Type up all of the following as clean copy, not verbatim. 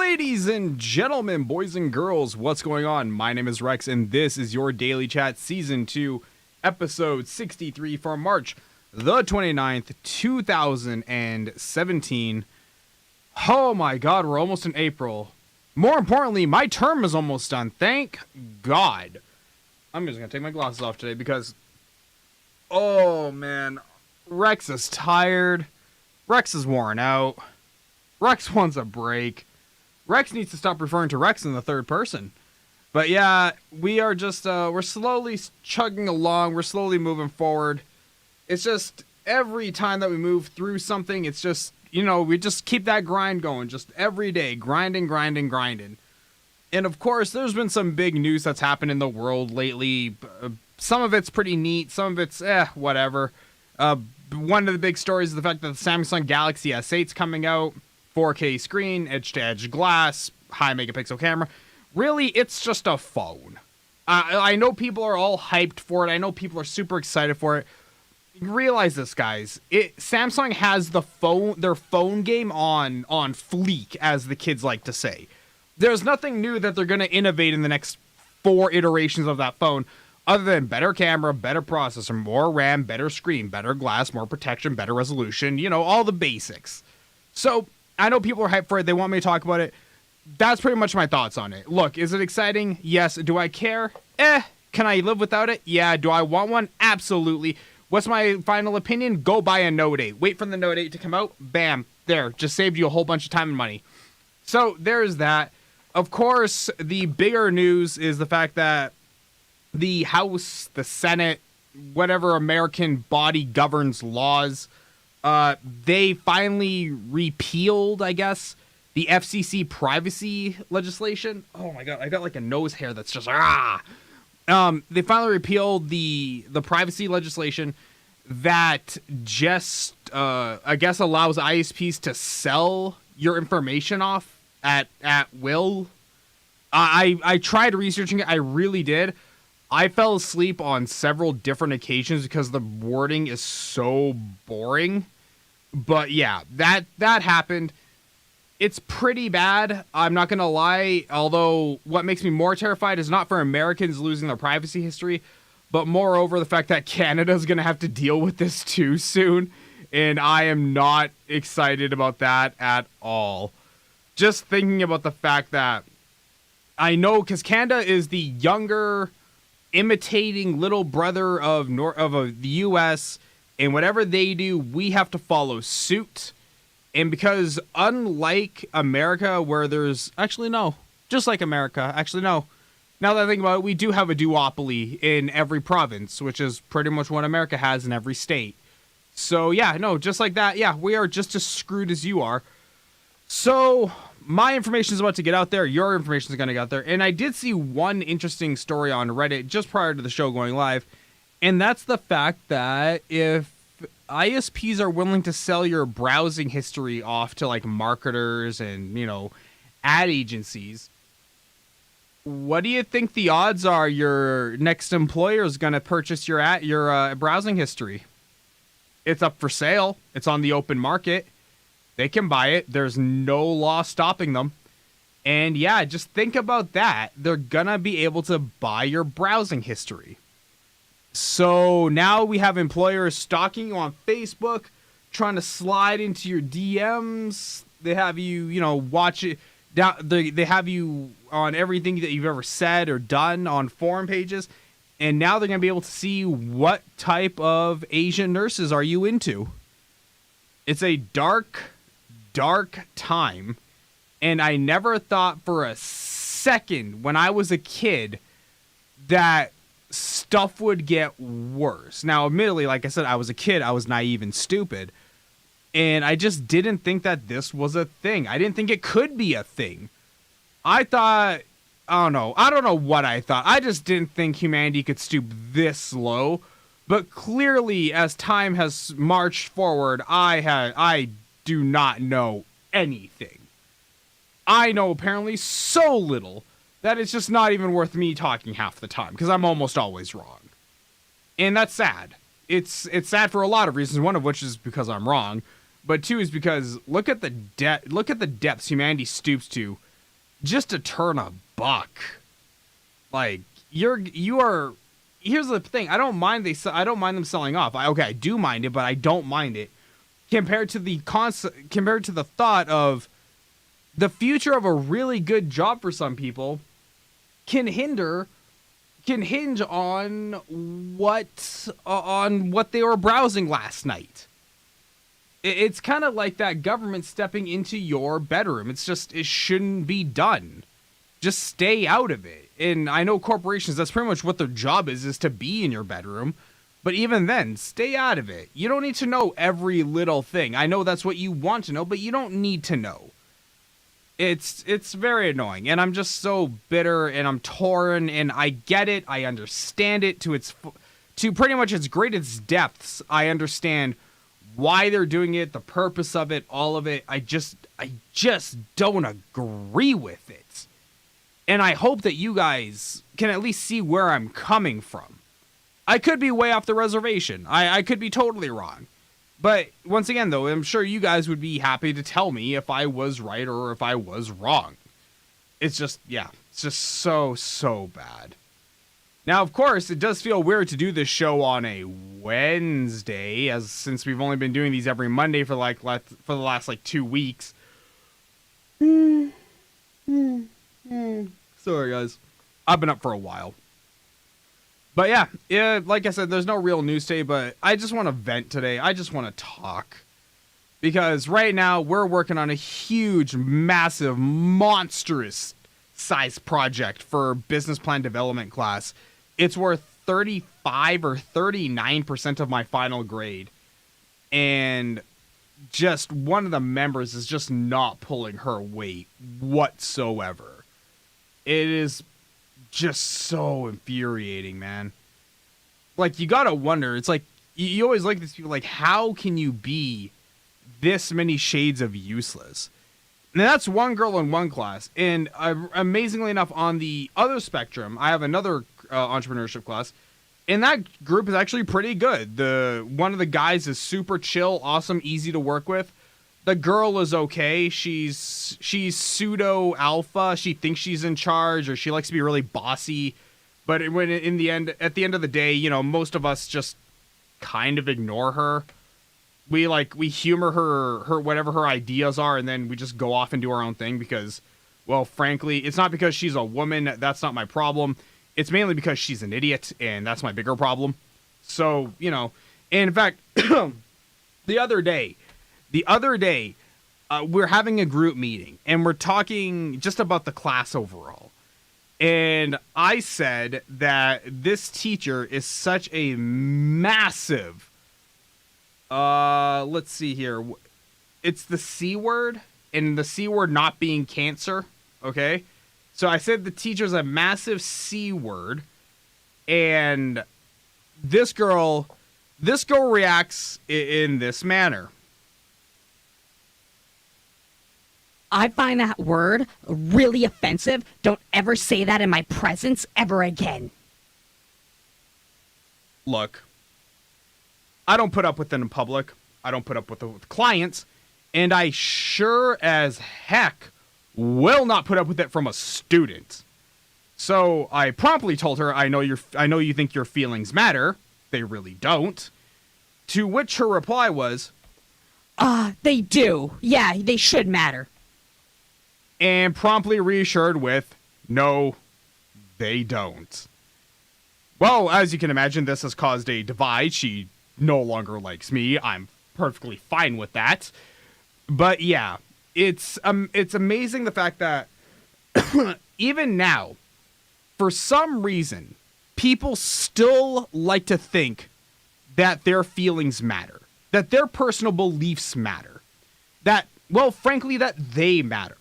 Ladies and gentlemen, boys and girls, what's going on? My name is Rex, and this is your Daily Chat Season 2, Episode 63 for March the 29th, 2017. Oh my god, we're almost in April. More importantly, my term is almost done. Thank God. I'm just going to take my glasses off today because, oh man, Rex is tired. Rex is worn out. Rex wants a break. Rex needs to stop referring to Rex in the third person. But yeah, we are just, we're slowly chugging along. We're slowly moving forward. It's just every time that we move through something, it's just, you know, we just keep that grind going. Just every day, grinding. And of course, there's been some big news that's happened in the world lately. Some of it's pretty neat. Some of it's, whatever. One of the big stories is the fact that the Samsung Galaxy S8's coming out. 4K screen, edge-to-edge glass, high megapixel camera. Really, it's just a phone. I know people are all hyped for it. I know people are super excited for it. Realize this, guys. Samsung has their phone game on fleek, as the kids like to say. There's nothing new that they're going to innovate in the next 4 iterations of that phone, other than better camera, better processor, more RAM, better screen, better glass, more protection, better resolution, you know, all the basics. So, I know people are hyped for it. They want me to talk about it. That's pretty much my thoughts on it. Look, is it exciting? Yes. Do I care? Can I live without it? Yeah. Do I want one? Absolutely. What's my final opinion? Go buy a Note 8. Wait for the Note 8 to come out. Bam. There. Just saved you a whole bunch of time and money. So, there's that. Of course, the bigger news is the fact that the House, the Senate, whatever American body governs laws, they finally repealed, I guess, the FCC privacy legislation. Oh my god, I got like a nose hair that's just They finally repealed the privacy legislation that just I guess allows ISPs to sell your information off at will. I tried researching it. I really did. I fell asleep on several different occasions because the wording is so boring. But yeah, that happened. It's pretty bad, I'm not going to lie. Although what makes me more terrified is not for Americans losing their privacy history, but moreover the fact that Canada's going to have to deal with this too soon. And I am not excited about that at all. Just thinking about the fact that I know, because Canada is the younger, imitating little brother of the U.S., and whatever they do, we have to follow suit. And because unlike America, where there's... Actually, no. Just like America. Actually, no. Now that I think about it, we do have a duopoly in every province, which is pretty much what America has in every state. So, yeah, no, just like that. Yeah, we are just as screwed as you are. So, my information is about to get out there. Your information is going to get out there. And I did see one interesting story on Reddit just prior to the show going live. And that's the fact that if ISPs are willing to sell your browsing history off to like marketers and, you know, ad agencies, what do you think the odds are your next employer is going to purchase your browsing history? It's up for sale. It's on the open market. They can buy it. There's no law stopping them. And yeah, just think about that. They're going to be able to buy your browsing history. So now we have employers stalking you on Facebook, trying to slide into your DMs. They have you, you know, watch it. They have you on everything that you've ever said or done on forum pages. And now they're going to be able to see what type of Asian nurses are you into. It's a dark time. And I never thought for a second when I was a kid that stuff would get worse. Now, admittedly, like I said, I was a kid. I was naive and stupid. And I just didn't think that this was a thing. I didn't think it could be a thing. I thought, I don't know what I thought. I just didn't think humanity could stoop this low. But clearly, as time has marched forward, I do not know anything. I know apparently so little that it's just not even worth me talking half the time, because I'm almost always wrong. And that's sad. It's sad for a lot of reasons, one of which is because I'm wrong, but two is because look at the depths humanity stoops to just to turn a buck. Like, you are. Here's the thing. I don't mind them selling off. I do mind it, but I don't mind it compared to the thought of the future of a really good job for some people can hinge on what they were browsing last night. It's kind of like that government stepping into your bedroom. It shouldn't be done. Just stay out of it. And I know corporations, that's pretty much what their job is to be in your bedroom. But even then, stay out of it. You don't need to know every little thing. I know that's what you want to know, but you don't need to know. It's very annoying, and I'm just so bitter, and I'm torn, and I get it. I understand it to pretty much its greatest depths. I understand why they're doing it, the purpose of it, all of it. I just don't agree with it. And I hope that you guys can at least see where I'm coming from. I could be way off the reservation. I could be totally wrong. But once again, though, I'm sure you guys would be happy to tell me if I was right or if I was wrong. It's just so bad. Now, of course, it does feel weird to do this show on a Wednesday, since we've only been doing these every Monday for the last 2 weeks. Sorry, guys. I've been up for a while. But yeah, like I said, there's no real news today, but I just want to vent today. I just want to talk. Because right now, we're working on a huge, massive, monstrous size project for business plan development class. It's worth 35 or 39% of my final grade. And just one of the members is just not pulling her weight whatsoever. It is just so infuriating, man. Like, you gotta wonder, it's like, you always look at these people like, how can you be this many shades of useless? And that's one girl in one class. And amazingly enough, on the other spectrum, I have another entrepreneurship class, and that group is actually pretty good. One of the guys is super chill, awesome, easy to work with. The girl is okay. She's pseudo alpha. She thinks she's in charge, or she likes to be really bossy. But at the end of the day, most of us just kind of ignore her. We humor her whatever her ideas are, and then we just go off and do our own thing because, well, frankly, it's not because she's a woman. That's not my problem. It's mainly because she's an idiot, and that's my bigger problem. So, and in fact, the other day, we're having a group meeting, and we're talking just about the class overall. And I said that this teacher is such a massive, let's see here. It's the C word, and the C word not being cancer, okay? So I said the teacher's a massive C word, and this girl reacts in this manner. I find that word really offensive. Don't ever say that in my presence ever again. Look, I don't put up with it in public. I don't put up with it with clients. And I sure as heck will not put up with it from a student. So I promptly told her, I know you think your feelings matter. They really don't. To which her reply was, they do. Yeah, they should matter. And promptly reassured with, no, they don't. Well, as you can imagine, this has caused a divide. She no longer likes me. I'm perfectly fine with that. But yeah, it's amazing the fact that even now, for some reason, people still like to think that their feelings matter, that their personal beliefs matter, that, well, frankly, that they matter.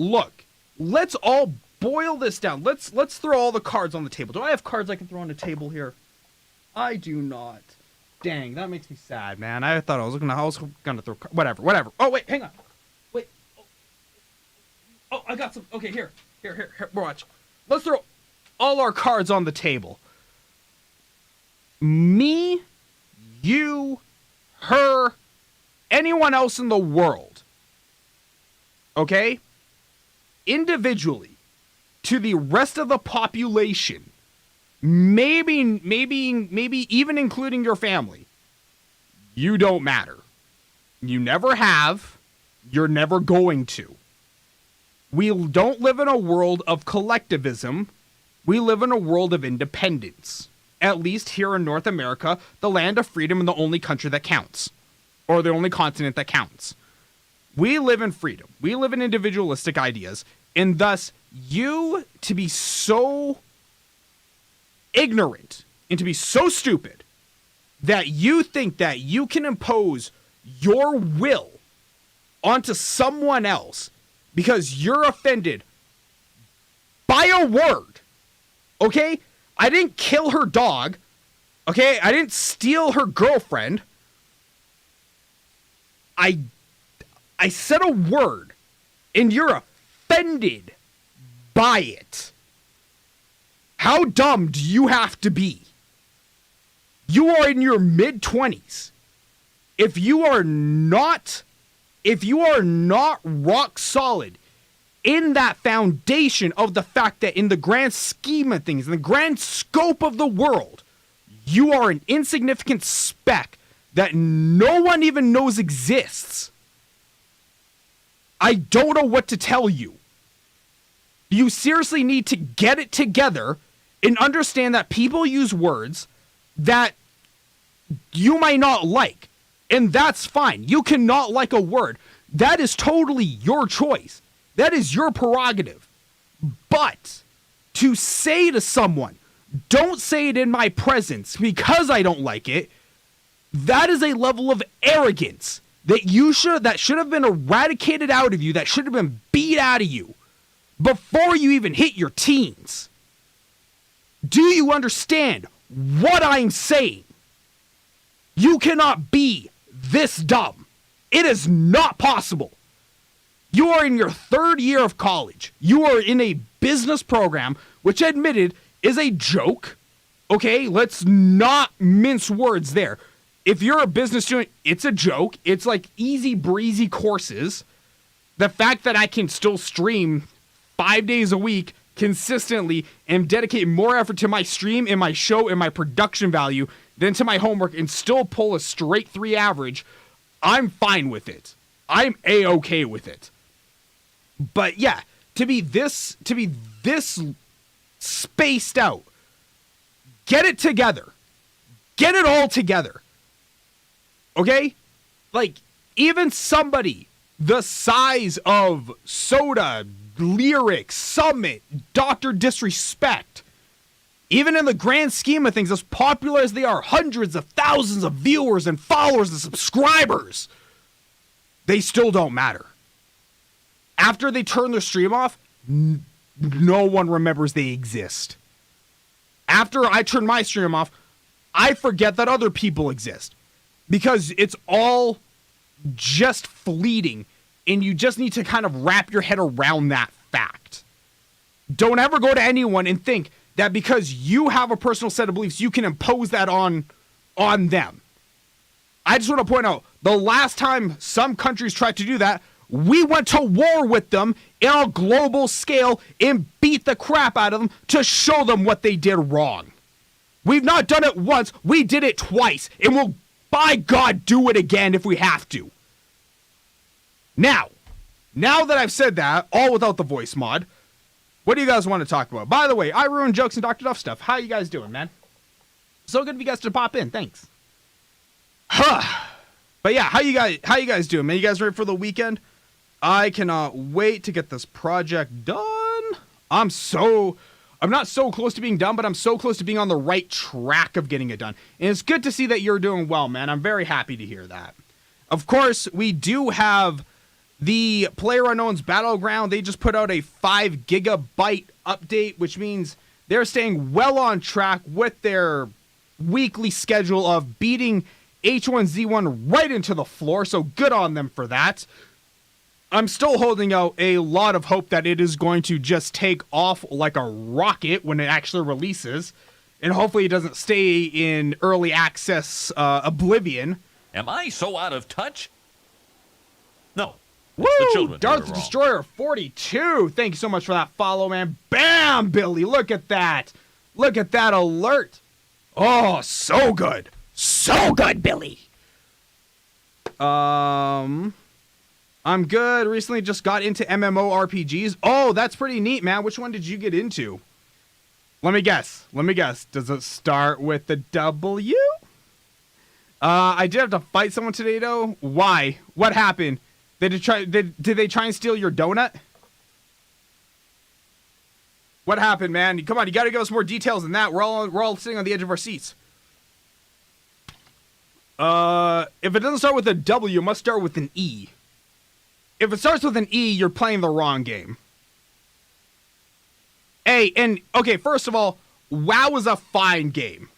Look, let's all boil this down. Let's throw all the cards on the table. Do I have cards I can throw on the table here? I do not. Dang, that makes me sad, man. I thought I was gonna throw whatever. Oh wait, hang on. Wait. Oh, I got some. Okay, here. Watch. Let's throw all our cards on the table. Me, you, her, anyone else in the world. Okay? individually to the rest of the population, maybe even including your family, you don't matter. You never have. You're never going to. We don't live in a world of collectivism. We live in a world of independence. At least here in North America, the land of freedom and the only country that counts. Or the only continent that counts. We live in freedom. We live in individualistic ideas. And thus, you to be so ignorant and to be so stupid that you think that you can impose your will onto someone else because you're offended by a word. Okay? I didn't kill her dog. Okay? I didn't steal her girlfriend. I said a word and you're offended by it. How dumb do you have to be? You are in your mid-20s. If you are not rock solid in that foundation of the fact that in the grand scheme of things, in the grand scope of the world, you are an insignificant speck that no one even knows exists, I don't know what to tell you. You seriously need to get it together and understand that people use words that you might not like. And that's fine. You cannot like a word. That is totally your choice. That is your prerogative. But to say to someone, don't say it in my presence because I don't like it, that is a level of arrogance that should have been eradicated out of you, that should have been beat out of you before you even hit your teens. Do you understand what I'm saying? You cannot be this dumb. It is not possible. You are in your third year of college. You are in a business program, which admitted is a joke. Okay, let's not mince words there. If you're a business student, it's a joke. It's like easy breezy courses. The fact that I can still stream 5 days a week consistently and dedicate more effort to my stream and my show and my production value than to my homework and still pull a straight 3 average, I'm fine with it. I'm A-okay with it. But yeah, to be this spaced out, get it together. Get it all together. Okay? Like, even somebody the size of Soda, Lyric, Summit, Dr. Disrespect, even in the grand scheme of things, as popular as they are, hundreds of thousands of viewers and followers and subscribers, they still don't matter. After they turn their stream off, no one remembers they exist. After I turn my stream off, I forget that other people exist. Because it's all just fleeting, and you just need to kind of wrap your head around that fact. Don't ever go to anyone and think that because you have a personal set of beliefs, you can impose that on them. I just want to point out, the last time some countries tried to do that, we went to war with them on a global scale and beat the crap out of them to show them what they did wrong. We've not done it once, we did it twice, and we'll, by God, do it again if we have to. Now that I've said that, all without the voice mod, what do you guys want to talk about? By the way, I ruin jokes and Dr. Duff stuff. How you guys doing, man? So good of you guys to pop in. Thanks. But yeah, how you guys doing, man? You guys ready for the weekend? I cannot wait to get this project done. I'm not so close to being done, but I'm so close to being on the right track of getting it done. And it's good to see that you're doing well, man. I'm very happy to hear that. Of course, we do have the PlayerUnknown's Battleground. They just put out a 5 gigabyte update, which means they're staying well on track with their weekly schedule of beating H1Z1 right into the floor. So good on them for that. I'm still holding out a lot of hope that it is going to just take off like a rocket when it actually releases. And hopefully it doesn't stay in early access oblivion. Am I so out of touch? No, Woo! the children. Darth the Destroyer 42. Thank you so much for that follow, man. Bam, Billy. Look at that. Look at that alert. Oh, so good. So good, Billy. I'm good. Recently just got into MMORPGs. Oh, that's pretty neat, man. Which one did you get into? Let me guess. Does it start with the W? I did have to fight someone today, though. Why? What happened? Did they try and steal your donut? What happened, man? Come on, you gotta give us more details than that. We're all sitting on the edge of our seats. If it doesn't start with a W, it must start with an E. If it starts with an E, you're playing the wrong game. Hey, and okay, first of all, WoW is a fine game.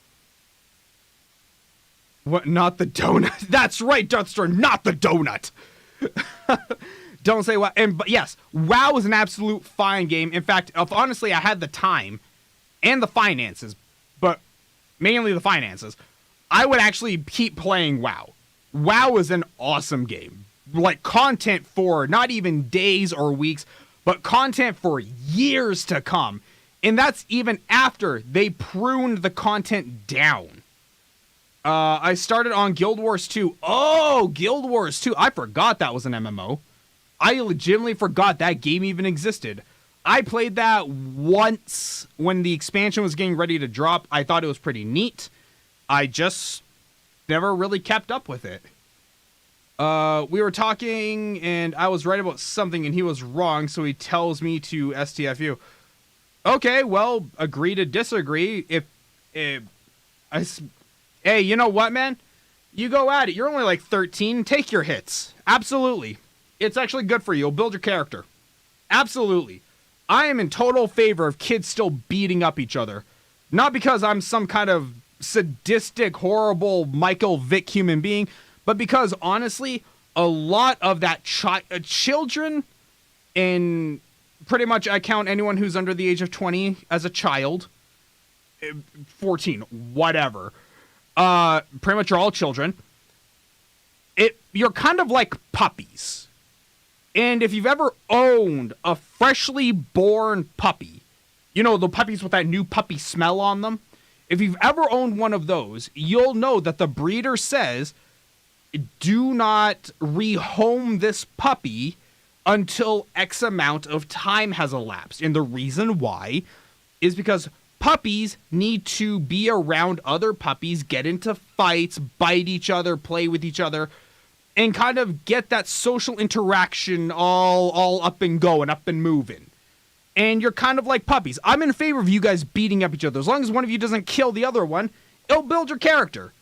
What? Not the donut? That's right, Deathstar, not the donut. Don't say what. But yes, WoW is an absolute fine game. In fact, if honestly I had the time and the finances, but mainly the finances, I would actually keep playing WoW. WoW is an awesome game. Like content for not even days or weeks, but content for years to come. And that's even after they pruned the content down. I started on Guild Wars 2. Oh, Guild Wars 2. I forgot that was an MMO. I legitimately forgot that game even existed. I played that once when the expansion was getting ready to drop. I thought it was pretty neat. I just never really kept up with it. We were talking, and I was right about something, and he was wrong, so he tells me to STFU. Okay, well, agree to disagree. Hey, you know what, man? You go at it. You're only like 13. Take your hits. Absolutely. It's actually good for you. It'll build your character. Absolutely. I am in total favor of kids still beating up each other. Not because I'm some kind of sadistic, horrible Michael Vick human being, but because, honestly, a lot of that children, and pretty much I count anyone who's under the age of 20 as a child, 14, whatever, pretty much are all children. You're kind of like puppies. And if you've ever owned a freshly born puppy, you know, the puppies with that new puppy smell on them, if you've ever owned one of those, you'll know that the breeder says, do not rehome this puppy until X amount of time has elapsed. And the reason why is because puppies need to be around other puppies, get into fights, bite each other, play with each other, and kind of get that social interaction all up and going, up and moving. And you're kind of like puppies. I'm in favor of you guys beating up each other. As long as one of you doesn't kill the other one, it'll build your character.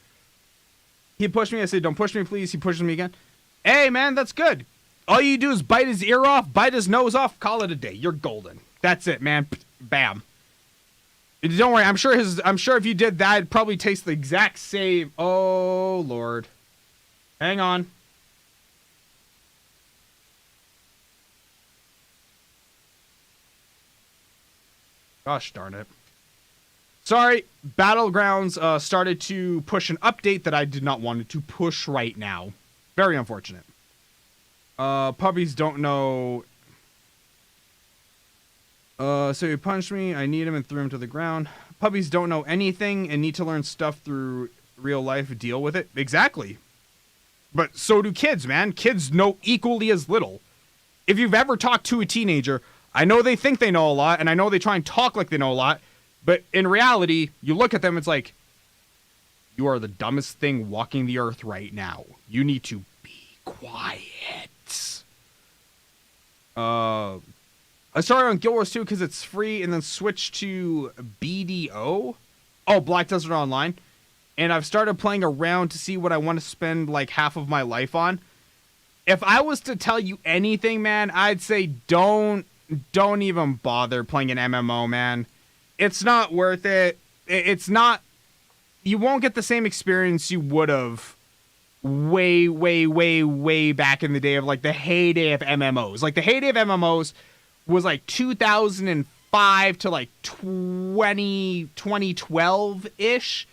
He pushed me. I said, don't push me, please. He pushes me again. Hey, man, that's good. All you do is bite his ear off, bite his nose off, call it a day. You're golden. That's it, man. Bam. Don't worry. I'm sure if you did that, it'd probably taste the exact same. Oh, Lord. Hang on. Gosh darn it. Sorry, Battlegrounds started to push an update that I did not want it to push right now. Very unfortunate. Puppies don't know. So he punched me, I kneed him and threw him to the ground. Puppies don't know anything and need to learn stuff through real life, deal with it. Exactly. But so do kids, man. Kids know equally as little. If you've ever talked to a teenager, I know they think they know a lot, and I know they try and talk like they know a lot, but in reality, you look at them, it's like, you are the dumbest thing walking the earth right now. You need to be quiet. I started on Guild Wars 2 because it's free, and then switched to BDO. Oh, Black Desert Online. And I've started playing around to see what I want to spend like half of my life on. If I was to tell you anything, man, I'd say don't even bother playing an MMO, man. It's not worth it. It's not. You won't get the same experience you would have way back in the day of like the heyday of MMOs. Like the heyday of MMOs was like 2005 to like 2012-ish.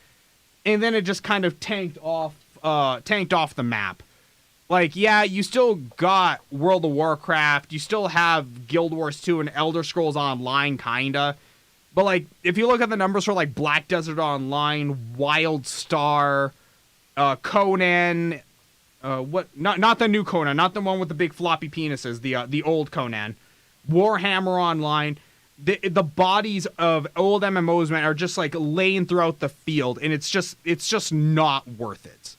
And then it just kind of tanked off the map. Like, yeah, you still got World of Warcraft, you still have Guild Wars 2 and Elder Scrolls Online, kinda. But, like, if you look at the numbers for, like, Black Desert Online, WildStar, Conan, not the new Conan, not the one with the big floppy penises, the old Conan, Warhammer Online, the bodies of old MMOs, man, are just, like, laying throughout the field, and it's just not worth it.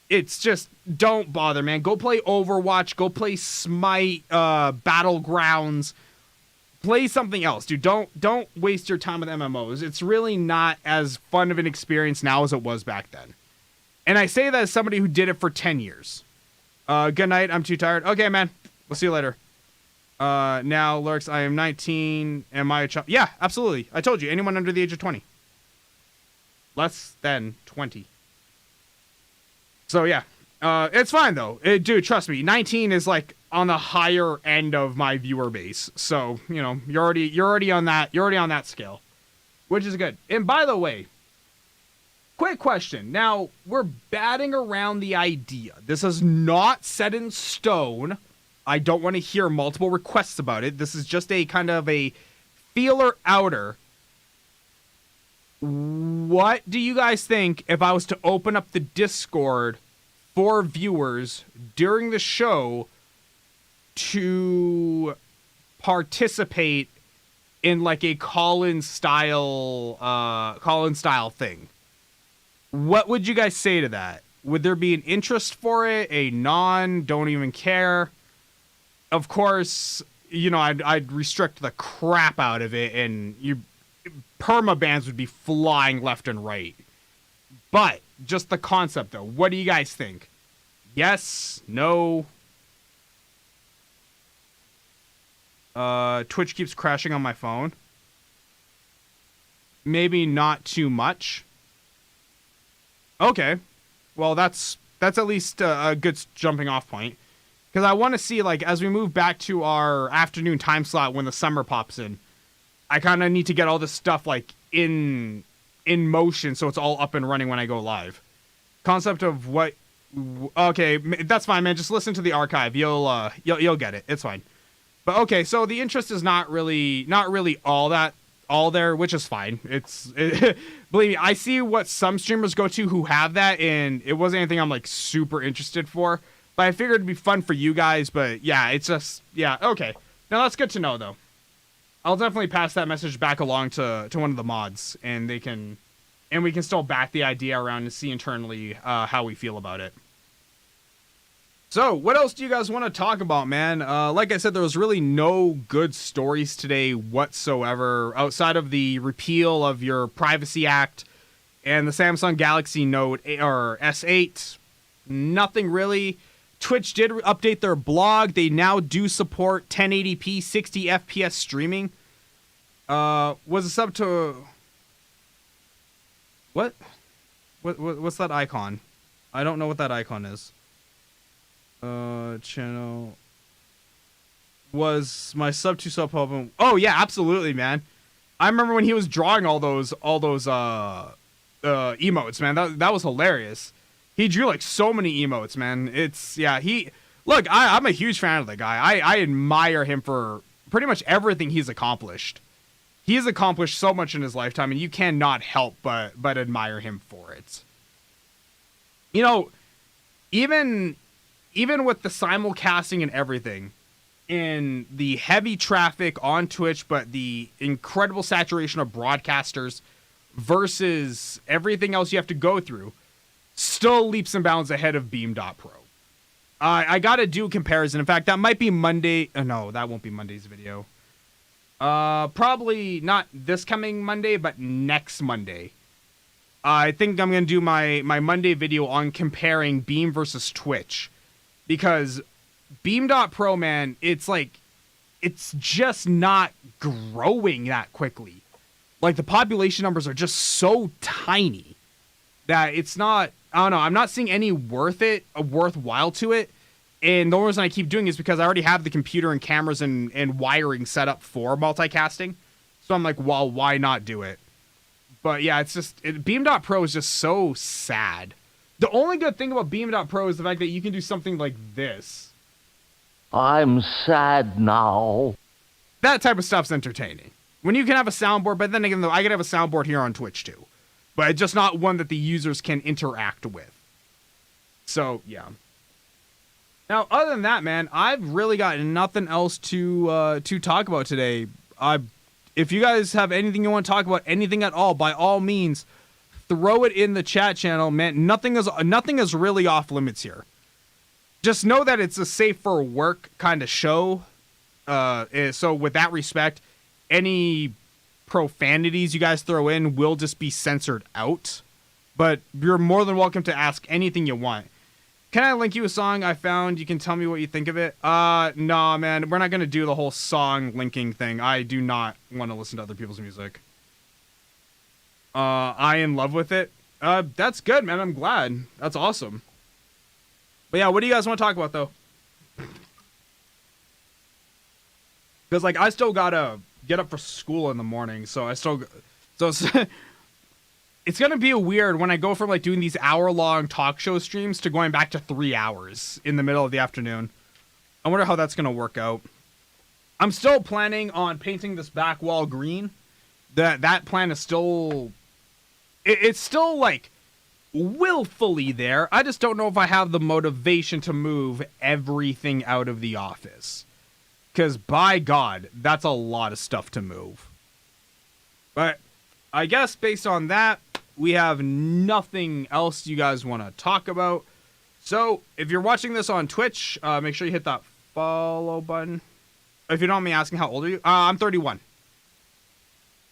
It's just, don't bother, man. Go play Overwatch. Go play Smite, Battlegrounds. Play something else, dude. Don't waste your time with MMOs. It's really not as fun of an experience now as it was back then. And I say that as somebody who did it for 10 years. Good night. I'm too tired. Okay, man. We'll see you later. Now, Lurks, I am 19. Am I a child? Yeah, absolutely. I told you. Anyone under the age of 20. Less than 20. So yeah, it's fine though. Dude, trust me, 19 is like on the higher end of my viewer base. So, you know, you're already on that scale, which is good. And by the way, quick question. Now, we're batting around the idea. This is not set in stone. I don't want to hear multiple requests about it. This is just a kind of a feeler outer. What do you guys think if I was to open up the Discord for viewers during the show to participate in like a call-in style thing? What would you guys say to that? Would there be an interest for it? A don't even care? Of course, you know, I'd restrict the crap out of it, and permabans would be flying left and right. But just the concept, though. What do you guys think? Yes? No? Twitch keeps crashing on my phone. Maybe not too much. Okay. Well, that's at least a good jumping off point. Because I want to see, like, as we move back to our afternoon time slot when the summer pops in, I kind of need to get all this stuff, like, in motion so it's all up and running when I go live. Concept of what... Okay, that's fine, man. Just listen to the archive. You'll get it. It's fine. But okay, so the interest is not really all there, which is fine. Believe me, I see what some streamers go to who have that, and it wasn't anything I'm, like, super interested for. But I figured it'd be fun for you guys, but yeah, it's just... Yeah, okay. Now, that's good to know, though. I'll definitely pass that message back along to one of the mods, and we can still back the idea around and see internally how we feel about it. So, what else do you guys want to talk about, man? Like I said, there was really no good stories today whatsoever, outside of the repeal of your Privacy Act and the Samsung Galaxy Note or S8. Nothing really. Twitch did update their blog. They now do support 1080p 60 FPS streaming. Was a sub to... What? What's that icon? I don't know what that icon is. Channel... Was my sub to sub open? Oh yeah, absolutely, man. I remember when he was drawing all those emotes, man. That was hilarious. He drew like so many emotes, man. I'm a huge fan of the guy. I admire him for pretty much everything he's accomplished. He has accomplished so much in his lifetime, and you cannot help but admire him for it. You know, even with the simulcasting and everything, in the heavy traffic on Twitch, but the incredible saturation of broadcasters versus everything else you have to go through, still leaps and bounds ahead of Beam.Pro. I gotta do a comparison. In fact, that might be Monday. No, that won't be Monday's video. Probably not this coming Monday, but next Monday. I think I'm gonna do my Monday video on comparing Beam versus Twitch. Because Beam.Pro, man, it's just not growing that quickly. Like, the population numbers are just so tiny that it's not... I don't know. I'm not seeing any worthwhile to it. And the only reason I keep doing it is because I already have the computer and cameras and wiring set up for multicasting. So I'm like, well, why not do it? But yeah, it's just... Beam.Pro is just so sad. The only good thing about Beam.Pro is the fact that you can do something like this. I'm sad now. That type of stuff's entertaining. When you can have a soundboard, but then again, though, I can have a soundboard here on Twitch too. But it's just not one that the users can interact with. So, yeah. Now, other than that, man, I've really got nothing else to talk about today. If you guys have anything you want to talk about, anything at all, by all means, throw it in the chat channel, man. Nothing is really off limits here. Just know that it's a safe for work kind of show. So with that respect, any profanities you guys throw in will just be censored out. But you're more than welcome to ask anything you want. Can I link you a song I found? You can tell me what you think of it. Nah, man, we're not gonna do the whole song linking thing. I do not want to listen to other people's music. I in love with it. That's good, man. I'm glad. That's awesome. But yeah, what do you guys want to talk about though? Because like I still gotta get up for school in the morning, so it's gonna be weird when I go from like doing these hour-long talk show streams to going back to 3 hours in the middle of the afternoon. I wonder how that's gonna work out. I'm still planning on painting this back wall green. That plan is still, it's still like willfully there. I just don't know if I have the motivation to move everything out of the office. Because by God, that's a lot of stuff to move. But I guess based on that, we have nothing else you guys want to talk about. So if you're watching this on Twitch, make sure you hit that follow button. If you don't mind me asking, how old are you? I'm 31.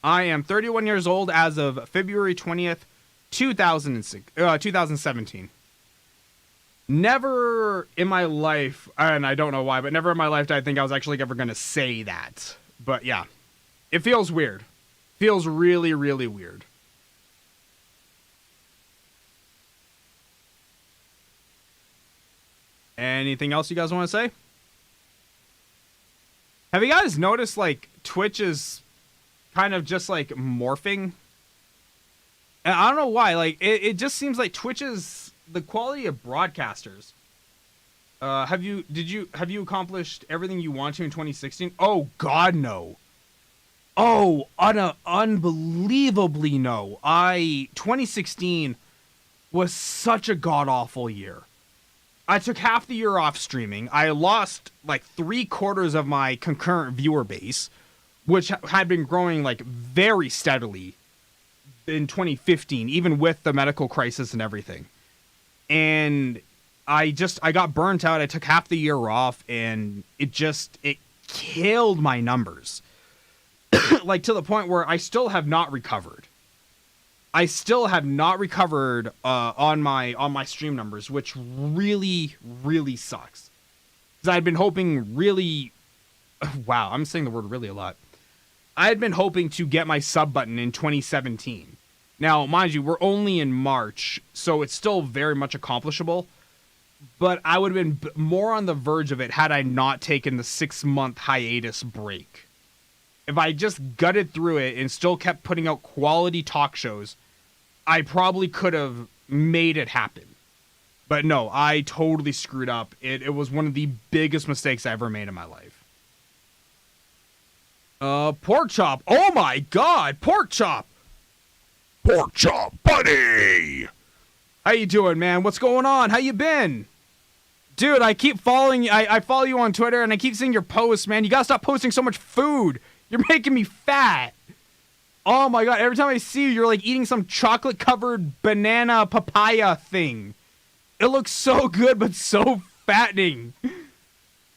I am 31 years old as of February 20th, 2017. Never in my life, and I don't know why, but never in my life did I think I was actually ever going to say that. But yeah, it feels weird. Feels really, really weird. Anything else you guys want to say? Have you guys noticed, like, Twitch is kind of just, like, morphing? And I don't know why. Like, it just seems like Twitch is the quality of broadcasters. Have you accomplished everything you want to in 2016? Oh, God, no. Oh, unbelievably no. 2016 was such a god-awful year. I took half the year off streaming. I lost like 3/4 of my concurrent viewer base, which had been growing like very steadily in 2015, even with the medical crisis and everything. And I got burnt out. I took half the year off, and it killed my numbers. Like to the point where I still have not recovered. I still have not recovered on my stream numbers, which really, really sucks. Because I'd been hoping really... Wow, I'm saying the word really a lot. I had been hoping to get my sub button in 2017. Now, mind you, we're only in March, so it's still very much accomplishable. But I would have been more on the verge of it had I not taken the 6-month hiatus break. If I just gutted through it and still kept putting out quality talk shows, I probably could have made it happen. But no, I totally screwed up. It was one of the biggest mistakes I ever made in my life. Pork chop. Oh my God, pork chop. Pork chop, buddy. How you doing, man? What's going on? How you been? Dude, I keep following you. I follow you on Twitter, and I keep seeing your posts, man. You gotta stop posting so much food. You're making me fat. Oh my God, every time I see you, you're like eating some chocolate-covered banana papaya thing. It looks so good, but so fattening.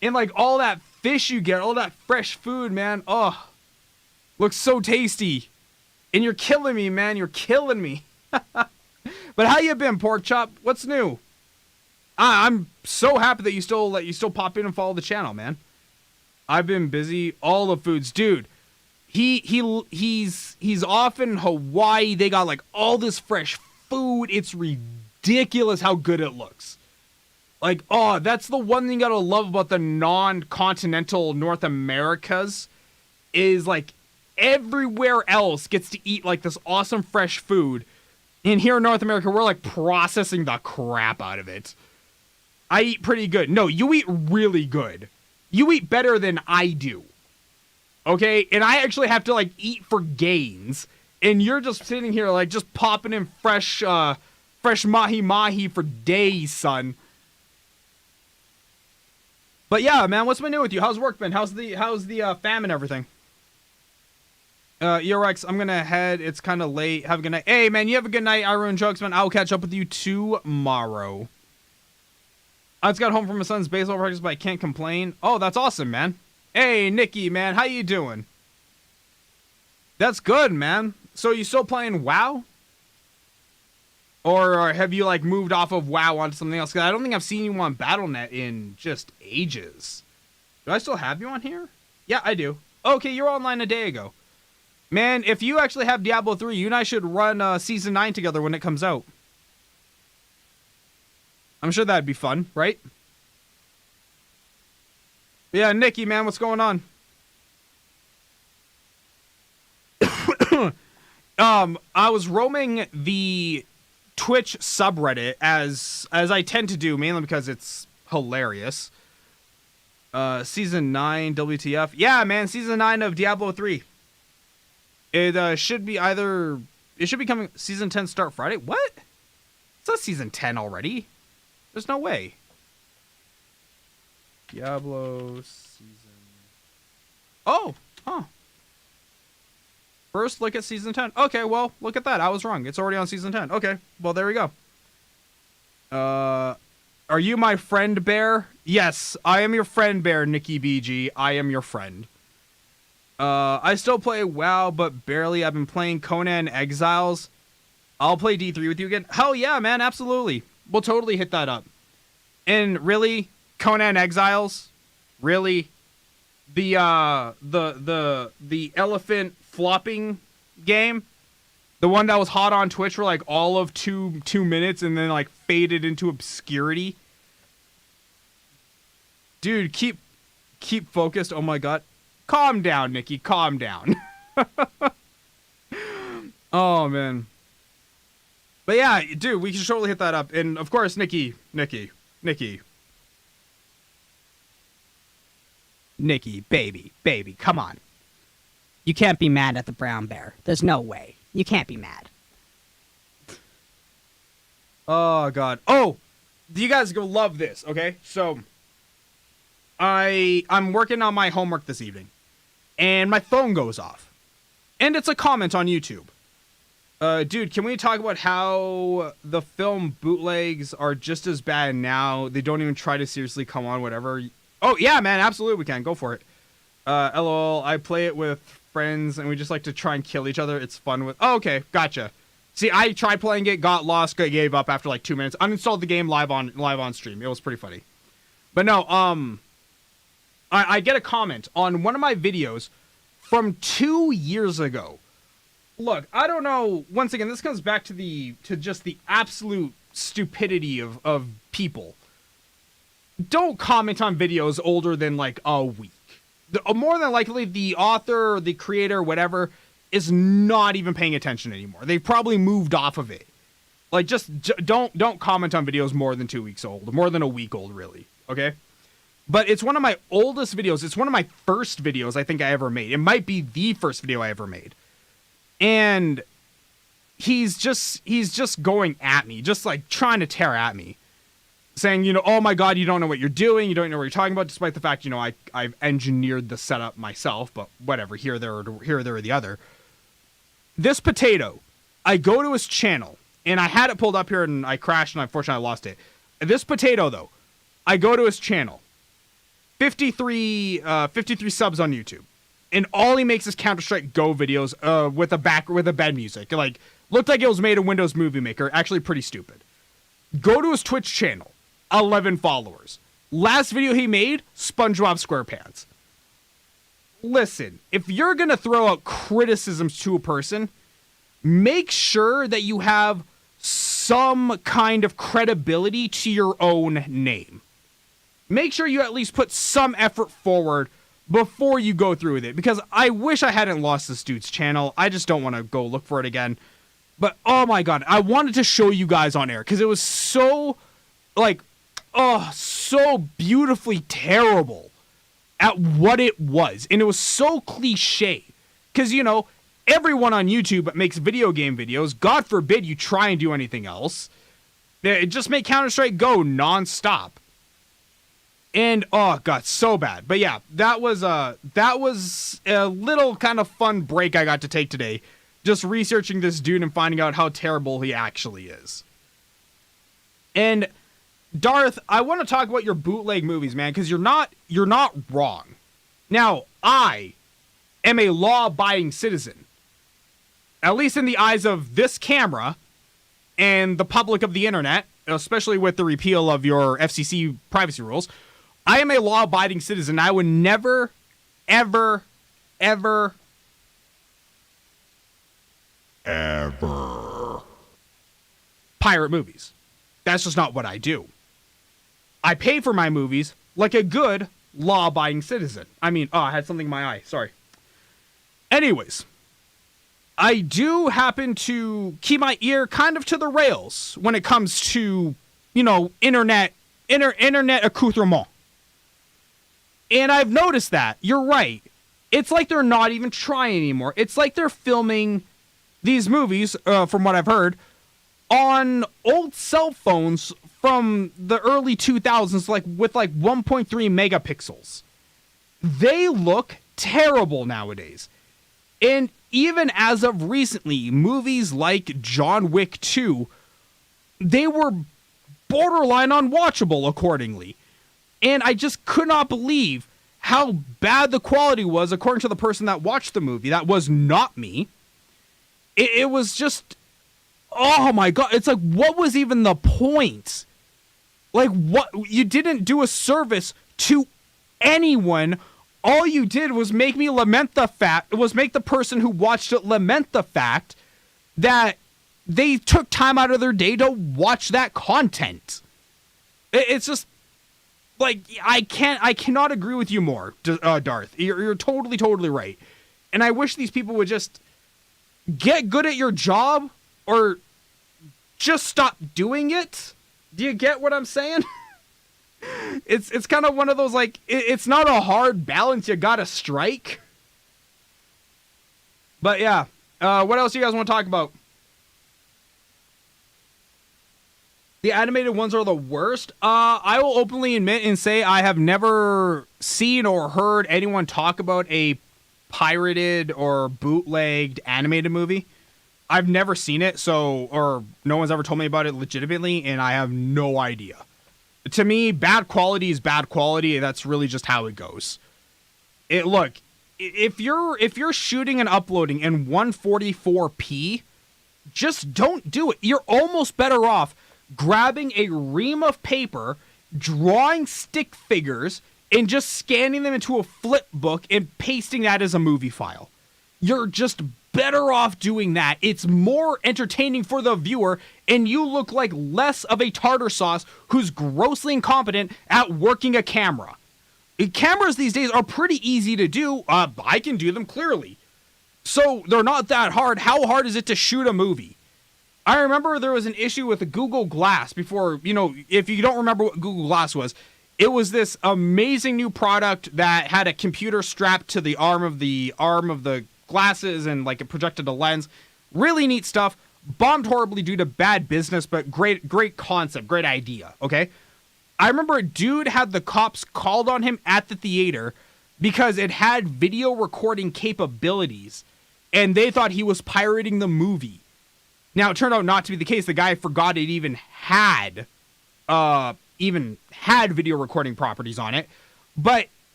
And like all that fish you get, all that fresh food, man. Oh, looks so tasty. And you're killing me, man. You're killing me. But how you been, pork chop? What's new? I'm so happy that you still pop in and follow the channel, man. I've been busy. All the foods, dude. He's off in Hawaii. They got like all this fresh food. It's ridiculous how good it looks. Like, oh, that's the one thing you gotta love about the non-continental North Americas is like everywhere else gets to eat like this awesome fresh food. And here in North America, we're like processing the crap out of it. I eat pretty good. No, you eat really good. You eat better than I do. Okay? And I actually have to like eat for gains. And you're just sitting here like just popping in fresh mahi-mahi for days, son. But yeah, man, what's been new with you? How's work been? How's the fam and everything? Eurex, I'm gonna head. It's kind of late. Have a good night. Hey, man, you have a good night. I ruin jokes, man. I'll catch up with you tomorrow. I just got home from my son's baseball practice, but I can't complain. Oh, that's awesome, man. Hey, Nikki, man, how you doing? That's good, man. So you still playing WoW? Or have you, like, moved off of WoW onto something else? Because I don't think I've seen you on Battle.net in just ages. Do I still have you on here? Yeah, I do. Okay, you were online a day ago. Man, if you actually have Diablo 3, you and I should run Season 9 together when it comes out. I'm sure that'd be fun, right? Yeah, Nikki, man, what's going on? I was roaming the Twitch subreddit as I tend to do, mainly because it's hilarious. Season 9, WTF. Yeah, man, Season 9 of Diablo 3. It should be coming, Season 10 start Friday? What? It's not Season 10 already. There's no way. Diablo Season... Oh, huh. First look at Season 10. Okay, well, look at that. I was wrong. It's already on Season 10. Okay, well, there we go. Are you my friend, Bear? Yes, I am your friend, Bear, Nikki BG. I am your friend. I still play WoW, but barely. I've been playing Conan Exiles. I'll play D3 with you again. Hell yeah, man, absolutely. We'll totally hit that up. And really, Conan Exiles? Really? The elephant flopping game? The one that was hot on Twitch for like all of two minutes and then like faded into obscurity? Dude, keep focused. Oh my god. Calm down, Nikki. Calm down. Oh, man. But yeah, dude, we can totally hit that up. And of course, Nikki. Nikki, baby, come on. You can't be mad at the brown bear. There's no way. You can't be mad. Oh, God. Oh, you guys go love this, okay? So, I'm working on my homework this evening, and my phone goes off. And it's a comment on YouTube. Dude, can we talk about how the film bootlegs are just as bad now? They don't even try to seriously come on, whatever. Oh, yeah, man, absolutely we can. Go for it. LOL, I play it with friends, and we just like to try and kill each other. It's fun with... Oh, okay, gotcha. See, I tried playing it, got lost, gave up after like 2 minutes. Uninstalled the game live on stream. It was pretty funny. But no, I get a comment on one of my videos from 2 years ago. Look, I don't know. Once again, this comes back to just the absolute stupidity of people. Don't comment on videos older than like a week. More than likely, the author, the creator, whatever, is not even paying attention anymore. They've probably moved off of it. Like, just don't comment on videos more than 2 weeks old, more than a week old, really. Okay. But it's one of my oldest videos. It's one of my first videos I think I ever made. It might be the first video I ever made. And he's just going at me, just like trying to tear at me, saying, you know, oh my god, you don't know what you're doing, you don't know what you're talking about, despite the fact, you know, I've engineered the setup myself, but whatever, here, there, or the other. This potato, I go to his channel, and I had it pulled up here, and I crashed, and unfortunately I lost it. This potato, though, I go to his channel, 53 subs on YouTube. And all he makes is Counter-Strike Go videos with a bed music. Like, looked like it was made in Windows Movie Maker. Actually pretty stupid. Go to his Twitch channel. 11 followers. Last video he made, SpongeBob SquarePants. Listen, if you're going to throw out criticisms to a person, make sure that you have some kind of credibility to your own name. Make sure you at least put some effort forward before you go through with it, because I wish I hadn't lost this dude's channel. I just don't want to go look for it again. But oh my god, I wanted to show you guys on air because it was so, like, oh, so beautifully terrible at what it was. And it was so cliche. Because, you know, everyone on YouTube makes video game videos. God forbid you try and do anything else. Just make Counter-Strike Go nonstop. And oh god, so bad. But yeah, that was a little kind of fun break I got to take today, just researching this dude and finding out how terrible he actually is. And Darth, I want to talk about your bootleg movies, man, because you're not wrong. Now, I am a law-abiding citizen, at least in the eyes of this camera and the public of the internet, especially with the repeal of your FCC privacy rules. I am a law-abiding citizen. I would never, ever, ever pirate movies. That's just not what I do. I pay for my movies like a good law-abiding citizen. I mean, I had something in my eye. Sorry. Anyways, I do happen to keep my ear kind of to the rails when it comes to, you know, internet accoutrement. And I've noticed that. You're right. It's like they're not even trying anymore. It's like they're filming these movies, from what I've heard, on old cell phones from the early 2000s, like with 1.3 megapixels. They look terrible nowadays. And even as of recently, movies like John Wick 2, they were borderline unwatchable accordingly. And I just could not believe how bad the quality was according to the person that watched the movie. That was not me. It was just, oh my god. It's like, what was even the point? Like, what? You didn't do a service to anyone. All you did was make me make the person who watched it lament the fact that they took time out of their day to watch that content. It's just, like, I cannot agree with you more, Darth. You're totally right. And I wish these people would just get good at your job or just stop doing it. Do you get what I'm saying? It's kind of one of those, like, it's not a hard balance you gotta strike. But yeah, what else do you guys want to talk about? The animated ones are the worst. I will openly admit and say I have never seen or heard anyone talk about a pirated or bootlegged animated movie. I've never seen it, or no one's ever told me about it legitimately, and I have no idea. To me, bad quality is bad quality, and that's really just how it goes. Look, if you're shooting and uploading in 144p, just don't do it. You're almost better off grabbing a ream of paper, drawing stick figures, and just scanning them into a flip book and pasting that as a movie file. You're just better off doing that. It's more entertaining for the viewer, and you look like less of a tartar sauce who's grossly incompetent at working a camera. Cameras these days are pretty easy to do. I can do them clearly. So they're not that hard. How hard is it to shoot a movie? I remember there was an issue with the Google Glass before, if you don't remember what Google Glass was, it was this amazing new product that had a computer strapped to the arm of the glasses and like it projected a lens. Really neat stuff. Bombed horribly due to bad business, but great concept, great idea, okay? I remember a dude had the cops called on him at the theater because it had video recording capabilities and they thought he was pirating the movie. Now, it turned out not to be the case. The guy forgot it even had video recording properties on it. But,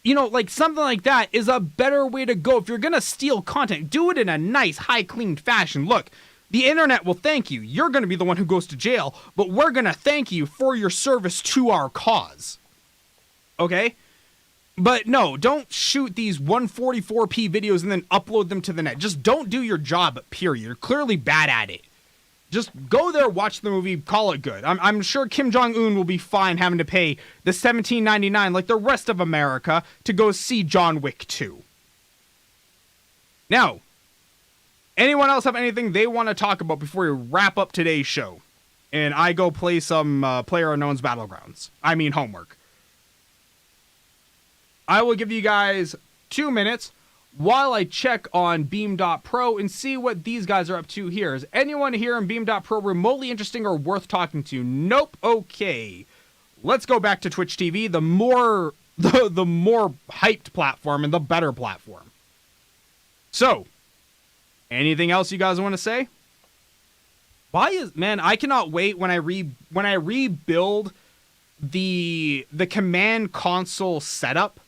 like something like that is a better way to go. If you're going to steal content, do it in a nice, high, clean fashion. Look, the internet will thank you. You're going to be the one who goes to jail, but we're going to thank you for your service to our cause. Okay? But no, don't shoot these 144p videos and then upload them to the net. Just don't do your job, period. You're clearly bad at it. Just go there, watch the movie, call it good. I'm sure Kim Jong-un will be fine having to pay the $17.99 like the rest of America to go see John Wick 2. Now, Anyone else have anything they want to talk about before we wrap up today's show? And I go play some PlayerUnknown's Battlegrounds. I mean homework. I will give you guys 2 minutes while I check on Beam.Pro and see what these guys are up to here. Is anyone here in Beam.Pro remotely interesting or worth talking to? Nope. Okay. Let's go back to Twitch TV, the more hyped platform and the better platform. So, anything else you guys want to say? I cannot wait when I rebuild the command console setup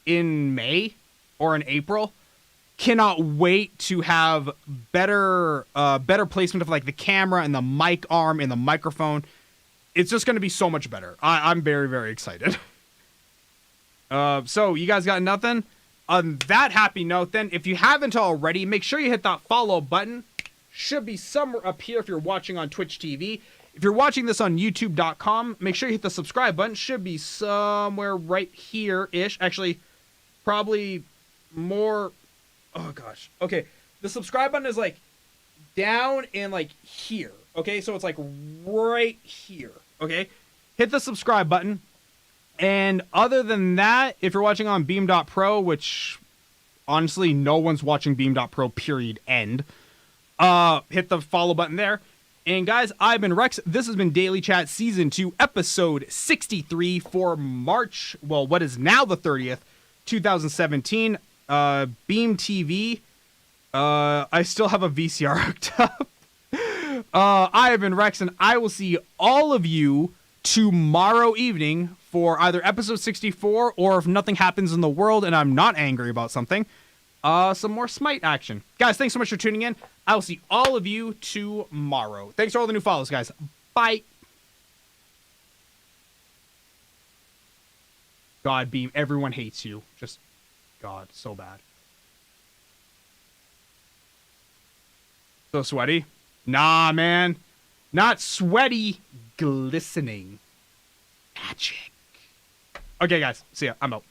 in May or in April. Cannot wait to have better placement of like the camera and the mic arm and the microphone. It's just going to be so much better. I'm very, very excited. So you guys got nothing? On that happy note, then, if you haven't already, make sure you hit that follow button. Should be somewhere up here if you're watching on Twitch TV. If you're watching this on YouTube.com, make sure you hit the subscribe button. Should be somewhere right here-ish. Actually, probably more... Oh, gosh. Okay, the subscribe button is, like, down and, like, here. Okay, so it's, like, right here. Okay? Hit the subscribe button. And other than that, if you're watching on Beam.Pro, which, honestly, no one's watching Beam.Pro, period, end. Hit the follow button there. And guys, I've been Rex. This has been Daily Chat Season 2, Episode 63 for March, well, what is now the 30th, 2017. Beam TV. I still have a VCR hooked up. I have been Rex, and I will see all of you tomorrow evening for either Episode 64, or if nothing happens in the world and I'm not angry about something, some more Smite action. Guys, thanks so much for tuning in. I will see all of you tomorrow. Thanks for all the new follows, guys. Bye. God, Beam, everyone hates you. Just, God, so bad. So sweaty? Nah, man. Not sweaty. Glistening. Magic. Okay, guys. See ya. I'm out.